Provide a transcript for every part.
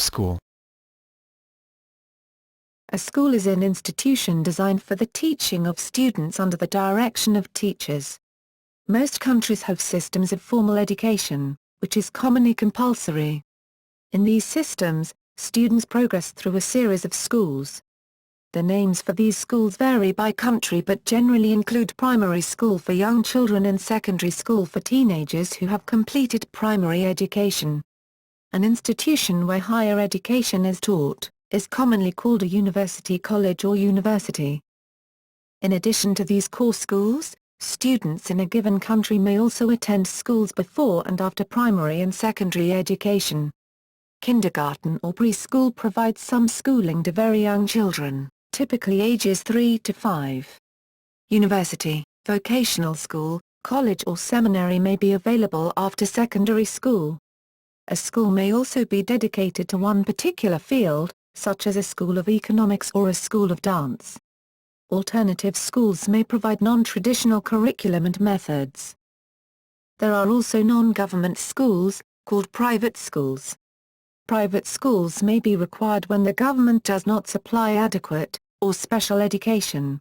school? A school is an institution designed for the teaching of students under the direction of teachers. Most countries have systems of formal education, which is commonly compulsory. In these systems, students progress through a series of schools. The names for these schools vary by country but generally include primary school for young children and secondary school for teenagers who have completed primary education. An institution where higher education is taught is commonly called a university, college or university. In addition to these core schools, students in a given country may also attend schools before and after primary and secondary education. Kindergarten or preschool provides some schooling to very young children, typically ages 3 to 5. University, vocational school, college or seminary may be available after secondary school. A school may also be dedicated to one particular field, such as a school of economics or a school of dance. Alternative schools may provide non-traditional curriculum and methods. There are also non-government schools, called private schools. Private schools may be required when the government does not supply adequate, or special education.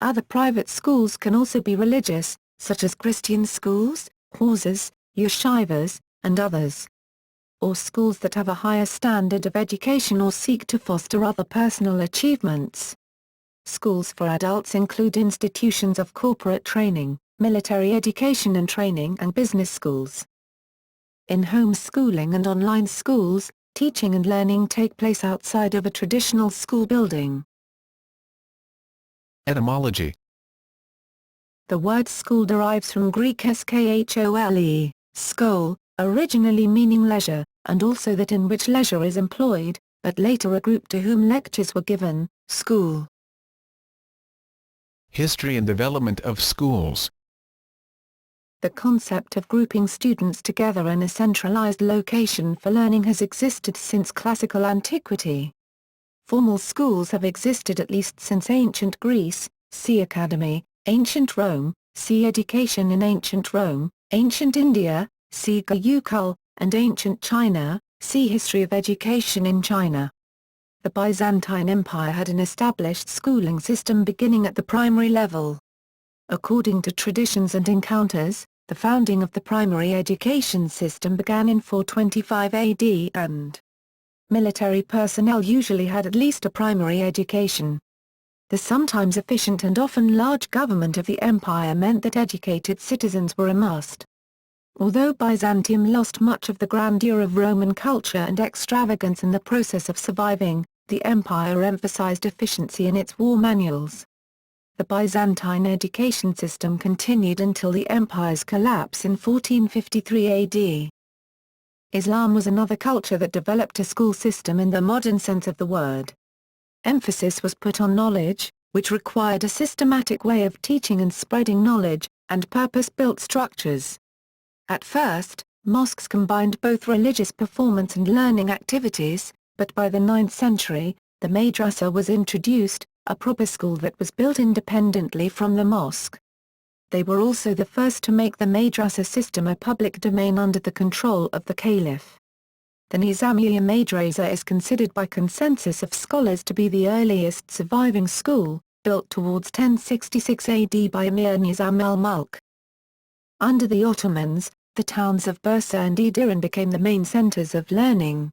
Other private schools can also be religious, such as Christian schools, hawzas, yeshivas, and others. Or schools that have a higher standard of education or seek to foster other personal achievements. Schools for adults include institutions of corporate training, military education and training, and business schools. In homeschooling and online schools, teaching and learning take place outside of a traditional school building. Etymology. The word school derives from Greek schole, skol, originally meaning leisure, and also that in which leisure is employed, but later a group to whom lectures were given, school. History and development of schools. The concept of grouping students together in a centralized location for learning has existed since classical antiquity. Formal schools have existed at least since ancient Greece, see Academy, ancient Rome, see Education in ancient Rome, ancient India, see Gurukul, and ancient China, see History of Education in China. The Byzantine Empire had an established schooling system beginning at the primary level. According to traditions and encounters, the founding of the primary education system began in 425 AD and military personnel usually had at least a primary education. The sometimes efficient and often large government of the empire meant that educated citizens were a must. Although Byzantium lost much of the grandeur of Roman culture and extravagance in the process of surviving, the empire emphasized efficiency in its war manuals. The Byzantine education system continued until the empire's collapse in 1453 AD. Islam was another culture that developed a school system in the modern sense of the word. Emphasis was put on knowledge, which required a systematic way of teaching and spreading knowledge, and purpose-built structures. At first, mosques combined both religious performance and learning activities, but by the 9th century, the madrasa was introduced, a proper school that was built independently from the mosque. They were also the first to make the madrasa system a public domain under the control of the caliph. The Nizamiya Madrasa is considered by consensus of scholars to be the earliest surviving school, built towards 1066 AD by Emir Nizam al-Mulk. Under the Ottomans, the towns of Bursa and Edirne became the main centers of learning.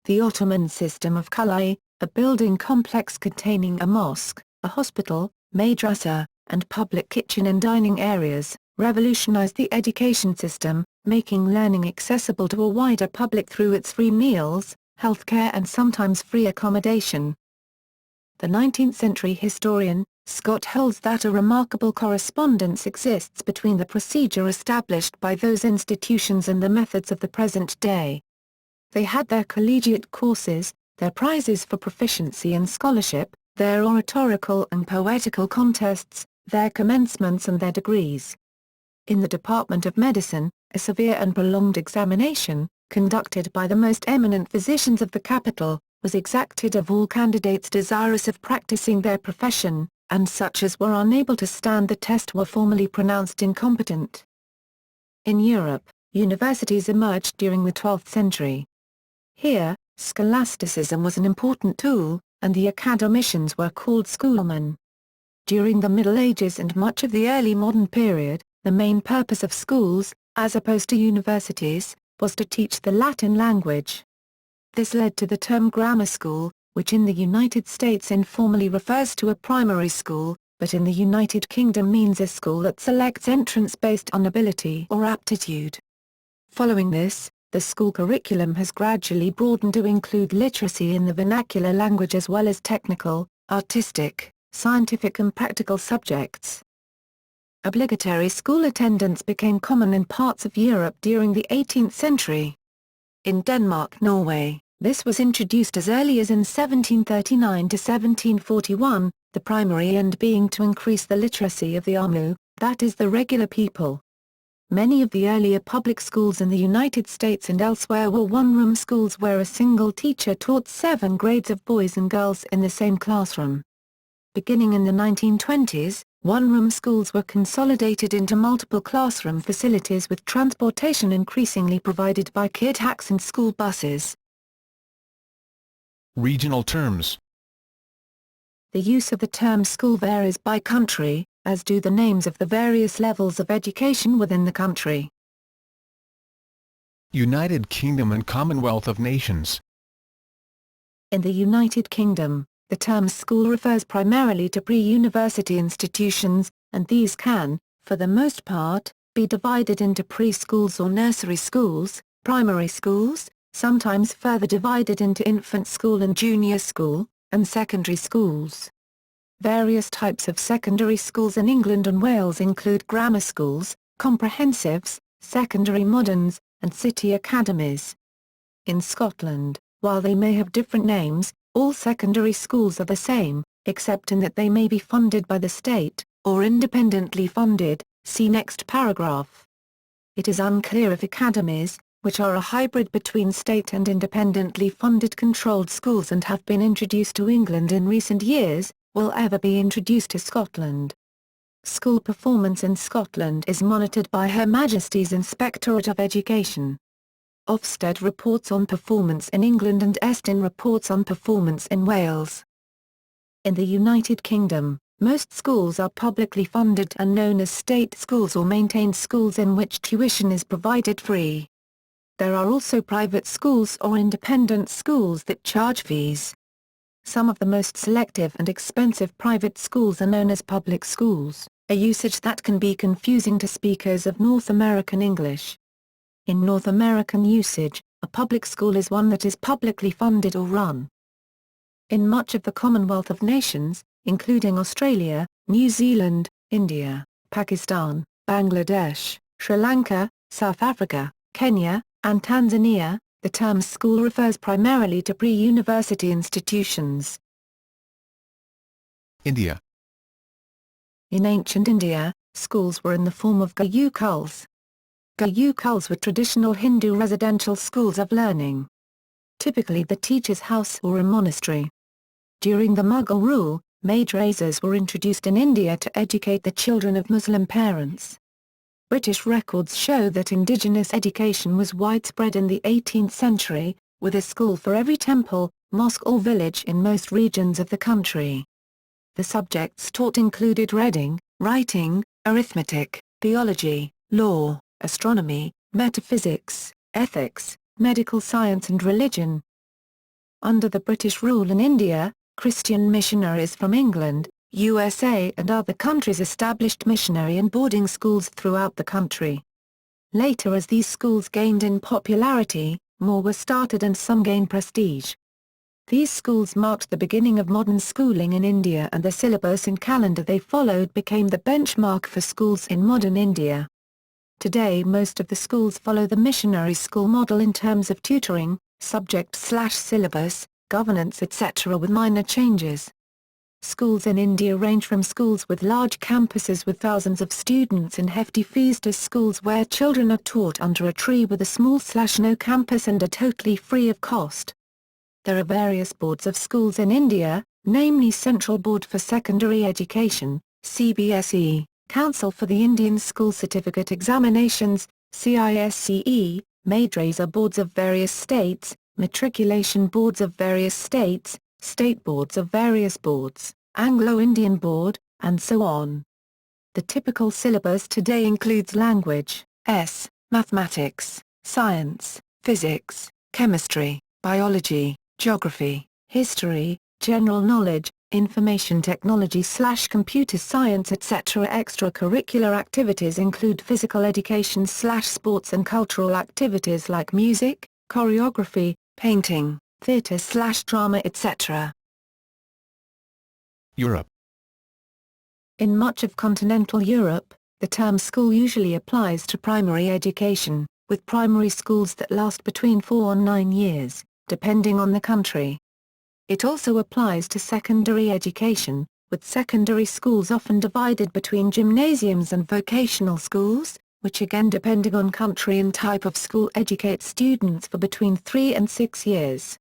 The Ottoman system of Kulai, a building complex containing a mosque, a hospital, madrasa, and public kitchen and dining areas, revolutionized the education system, making learning accessible to a wider public through its free meals, healthcare and sometimes free accommodation. The 19th-century historian, Scott holds that a remarkable correspondence exists between the procedure established by those institutions and the methods of the present day. They had their collegiate courses, their prizes for proficiency and scholarship, their oratorical and poetical contests, their commencements and their degrees. In the Department of Medicine, a severe and prolonged examination, conducted by the most eminent physicians of the capital, was exacted of all candidates desirous of practicing their profession, and such as were unable to stand the test were formally pronounced incompetent. In Europe, universities emerged during the 12th century. Here, Scholasticism was an important tool, and the academicians were called schoolmen. During the Middle Ages and much of the early modern period, the main purpose of schools, as opposed to universities, was to teach the Latin language. This led to the term grammar school, which in the United States informally refers to a primary school, but in the United Kingdom means a school that selects entrance based on ability or aptitude. Following this, the school curriculum has gradually broadened to include literacy in the vernacular language as well as technical, artistic, scientific and practical subjects. Obligatory school attendance became common in parts of Europe during the 18th century. In Denmark-Norway, this was introduced as early as in 1739 to 1741, the primary end being to increase the literacy of the almu, that is the regular people. Many of the earlier public schools in the United States and elsewhere were one-room schools where a single teacher taught 7 grades of boys and girls in the same classroom. Beginning in the 1920s, one-room schools were consolidated into multiple classroom facilities with transportation increasingly provided by kid hacks and school buses. Regional terms. The use of the term school varies by country, as do the names of the various levels of education within the country. United Kingdom and Commonwealth of Nations. In the United Kingdom, the term school refers primarily to pre-university institutions, and these can, for the most part, be divided into preschools or nursery schools, primary schools, sometimes further divided into infant school and junior school, and secondary schools. Various types of secondary schools in England and Wales include grammar schools, comprehensives, secondary moderns, and city academies. In Scotland, while they may have different names, all secondary schools are the same, except in that they may be funded by the state, or independently funded, see next paragraph. It is unclear if academies, which are a hybrid between state and independently funded controlled schools and have been introduced to England in recent years, will ever be introduced to Scotland. School performance in Scotland is monitored by Her Majesty's Inspectorate of Education. Ofsted reports on performance in England and Estyn reports on performance in Wales. In the United Kingdom, most schools are publicly funded and known as state schools or maintained schools in which tuition is provided free. There are also private schools or independent schools that charge fees. Some of the most selective and expensive private schools are known as public schools, a usage that can be confusing to speakers of North American English. In North American usage, a public school is one that is publicly funded or run. In much of the Commonwealth of Nations, including Australia, New Zealand, India, Pakistan, Bangladesh, Sri Lanka, South Africa, Kenya, and Tanzania, the term school refers primarily to pre-university institutions. India. In ancient India, schools were in the form of gurukuls. Gurukuls were traditional Hindu residential schools of learning. Typically the teacher's house or a monastery. During the Mughal rule, madrasas were introduced in India to educate the children of Muslim parents. British records show that indigenous education was widespread in the 18th century, with a school for every temple, mosque or village in most regions of the country. The subjects taught included reading, writing, arithmetic, theology, law, astronomy, metaphysics, ethics, medical science and religion. Under the British rule in India, Christian missionaries from England, USA and other countries established missionary and boarding schools throughout the country. Later as these schools gained in popularity, more were started and some gained prestige. These schools marked the beginning of modern schooling in India and the syllabus and calendar they followed became the benchmark for schools in modern India. Today most of the schools follow the missionary school model in terms of tutoring, subject/syllabus, governance etc. with minor changes. Schools in India range from schools with large campuses with thousands of students and hefty fees to schools where children are taught under a tree with a small/no campus and are totally free of cost. There are various boards of schools in India, namely Central Board for Secondary Education, CBSE, Council for the Indian School Certificate Examinations, CISCE, madrasa boards of various states, matriculation boards of various states, state boards of various boards, Anglo-Indian Board, and so on. The typical syllabus today includes language, mathematics, science, physics, chemistry, biology, geography, history, general knowledge, information technology/computer science etc. Extracurricular activities include physical education/sports and cultural activities like music, choreography, painting, theatre/drama etc. Europe. In much of continental Europe, the term school usually applies to primary education, with primary schools that last between 4 and 9 years, depending on the country. It also applies to secondary education, with secondary schools often divided between gymnasiums and vocational schools, which again depending on country and type of school educate students for between 3 and 6 years.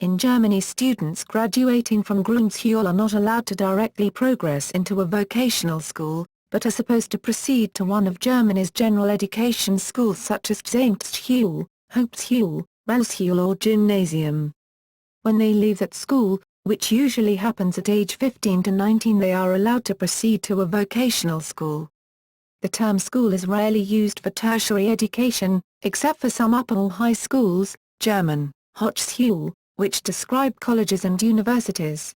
In Germany, students graduating from Grundschule are not allowed to directly progress into a vocational school, but are supposed to proceed to one of Germany's general education schools such as Gesamtschule, Hauptschule, Realschule or Gymnasium. When they leave that school, which usually happens at age 15 to 19, they are allowed to proceed to a vocational school. The term school is rarely used for tertiary education, except for some upper or high schools, German, Hochschule, which describe colleges and universities.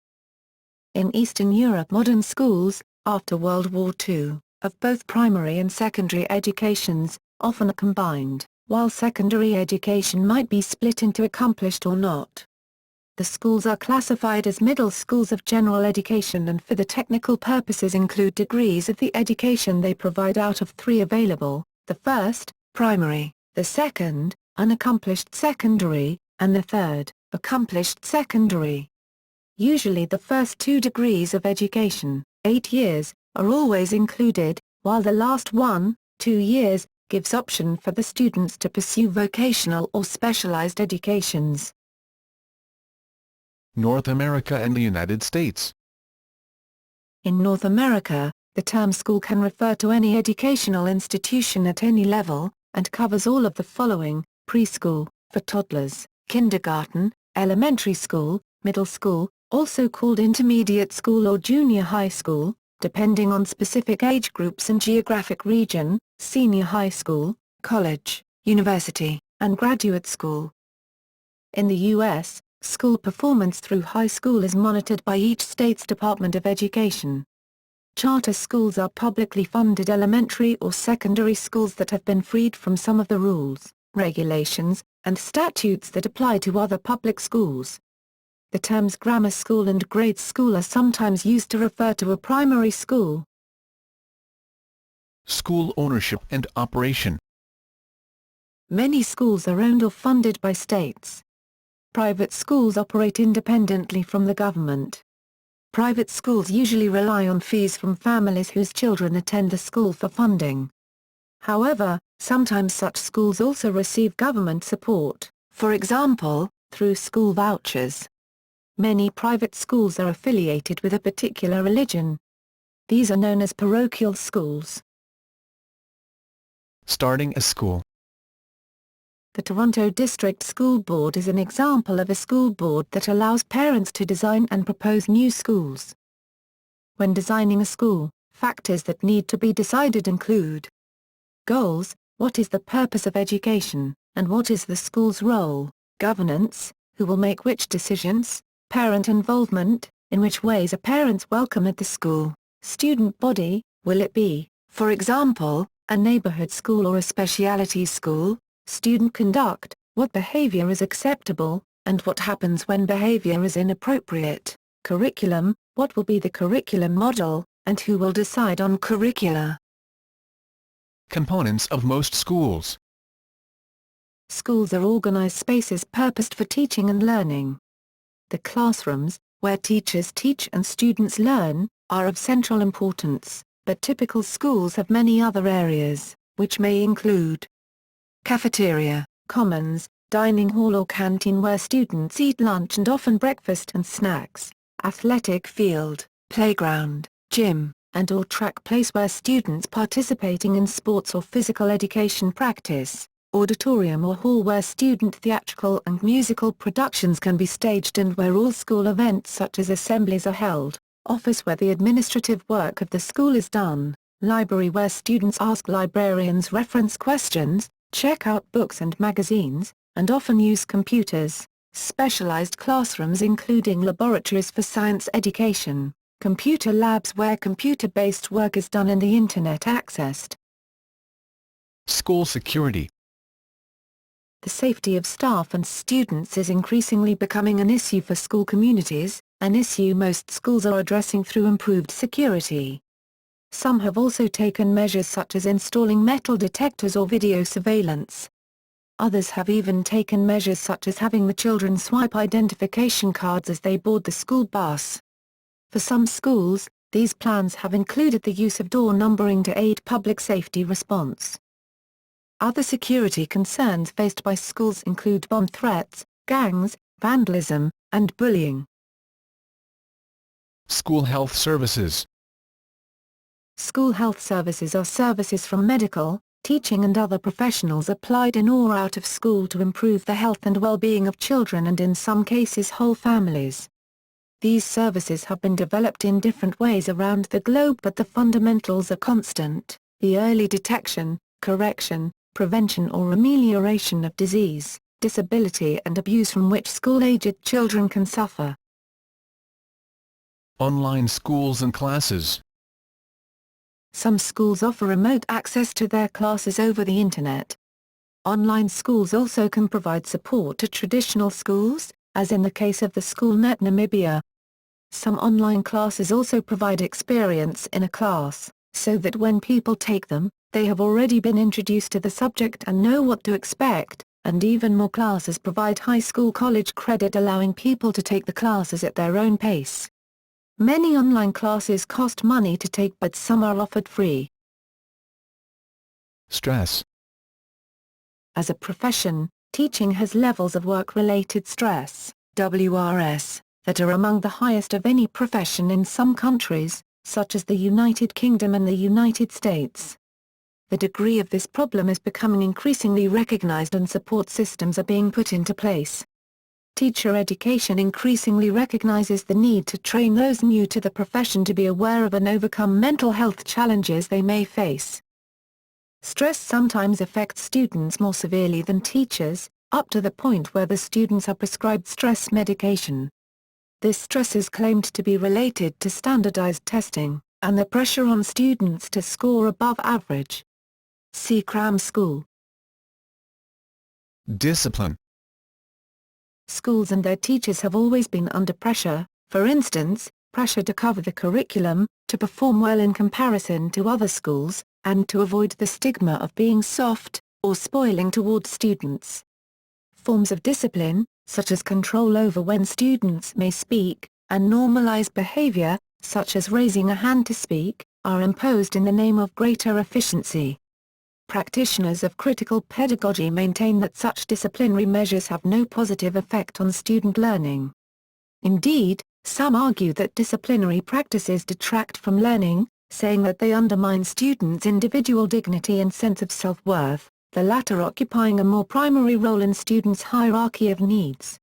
In Eastern Europe, modern schools, after World War II, of both primary and secondary educations, often are combined, while secondary education might be split into accomplished or not. The schools are classified as middle schools of general education and for the technical purposes include degrees of the education they provide out of 3 available, the first, primary, the second, unaccomplished secondary, and the third, accomplished secondary. Usually the first 2 degrees of education, 8 years, are always included, while the last 1, 2 years, gives option for the students to pursue vocational or specialized educations. North America and the United States. In North America, the term school can refer to any educational institution at any level, and covers all of the following: preschool, for toddlers, kindergarten, elementary school, middle school, also called intermediate school or junior high school, depending on specific age groups and geographic region, senior high school, college, university, and graduate school. In the U.S., school performance through high school is monitored by each state's Department of Education. Charter schools are publicly funded elementary or secondary schools that have been freed from some of the rules, regulations, and statutes that apply to other public schools. The terms grammar school and grade school are sometimes used to refer to a primary school. School ownership and operation. Many schools are owned or funded by states. Private schools operate independently from the government. Private schools usually rely on fees from families whose children attend the school for funding. However, sometimes such schools also receive government support, for example, through school vouchers. Many private schools are affiliated with a particular religion. These are known as parochial schools. Starting a school. The Toronto District School Board is an example of a school board that allows parents to design and propose new schools. When designing a school, factors that need to be decided include goals, what is the purpose of education, and what is the school's role, governance, who will make which decisions, parent involvement, in which ways are parents welcome at the school, student body, will it be, for example, a neighborhood school or a specialty school, student conduct, what behavior is acceptable, and what happens when behavior is inappropriate, curriculum, what will be the curriculum model, and who will decide on curricula. Components of most schools. Schools are organized spaces purposed for teaching and learning. The classrooms, where teachers teach and students learn, are of central importance, but typical schools have many other areas, which may include cafeteria, commons, dining hall or canteen where students eat lunch and often breakfast and snacks, athletic field, playground, gym, and/or track place where students participating in sports or physical education practice, auditorium or hall where student theatrical and musical productions can be staged and where all school events such as assemblies are held, office where the administrative work of the school is done, library where students ask librarians reference questions, check out books and magazines, and often use computers, specialized classrooms including laboratories for science education, computer labs where computer-based work is done and the internet accessed. School security. The safety of staff and students is increasingly becoming an issue for school communities, an issue most schools are addressing through improved security. Some have also taken measures such as installing metal detectors or video surveillance. Others have even taken measures such as having the children swipe identification cards as they board the school bus. For some schools, these plans have included the use of door numbering to aid public safety response. Other security concerns faced by schools include bomb threats, gangs, vandalism, and bullying. School health services. School health services are services from medical, teaching and other professionals applied in or out of school to improve the health and well-being of children and in some cases whole families. These services have been developed in different ways around the globe but the fundamentals are constant: the early detection, correction, prevention or amelioration of disease, disability and abuse from which school-aged children can suffer. Online schools and classes. Some schools offer remote access to their classes over the Internet. Online schools also can provide support to traditional schools, as in the case of the SchoolNet Namibia. Some online classes also provide experience in a class, so that when people take them, they have already been introduced to the subject and know what to expect, and even more classes provide high school college credit allowing people to take the classes at their own pace. Many online classes cost money to take but some are offered free. Stress. As a profession, teaching has levels of work-related stress, WRS, that are among the highest of any profession in some countries, such as the United Kingdom and the United States. The degree of this problem is becoming increasingly recognized and support systems are being put into place. Teacher education increasingly recognizes the need to train those new to the profession to be aware of and overcome mental health challenges they may face. Stress sometimes affects students more severely than teachers, up to the point where the students are prescribed stress medication. This stress is claimed to be related to standardized testing, and the pressure on students to score above average. See cram school. Discipline. Schools and their teachers have always been under pressure, for instance, pressure to cover the curriculum, to perform well in comparison to other schools, and to avoid the stigma of being soft, or spoiling towards students. Forms of discipline, such as control over when students may speak, and normalized behavior, such as raising a hand to speak, are imposed in the name of greater efficiency. Practitioners of critical pedagogy maintain that such disciplinary measures have no positive effect on student learning. Indeed, some argue that disciplinary practices detract from learning, saying that they undermine students' individual dignity and sense of self-worth, the latter occupying a more primary role in students' hierarchy of needs.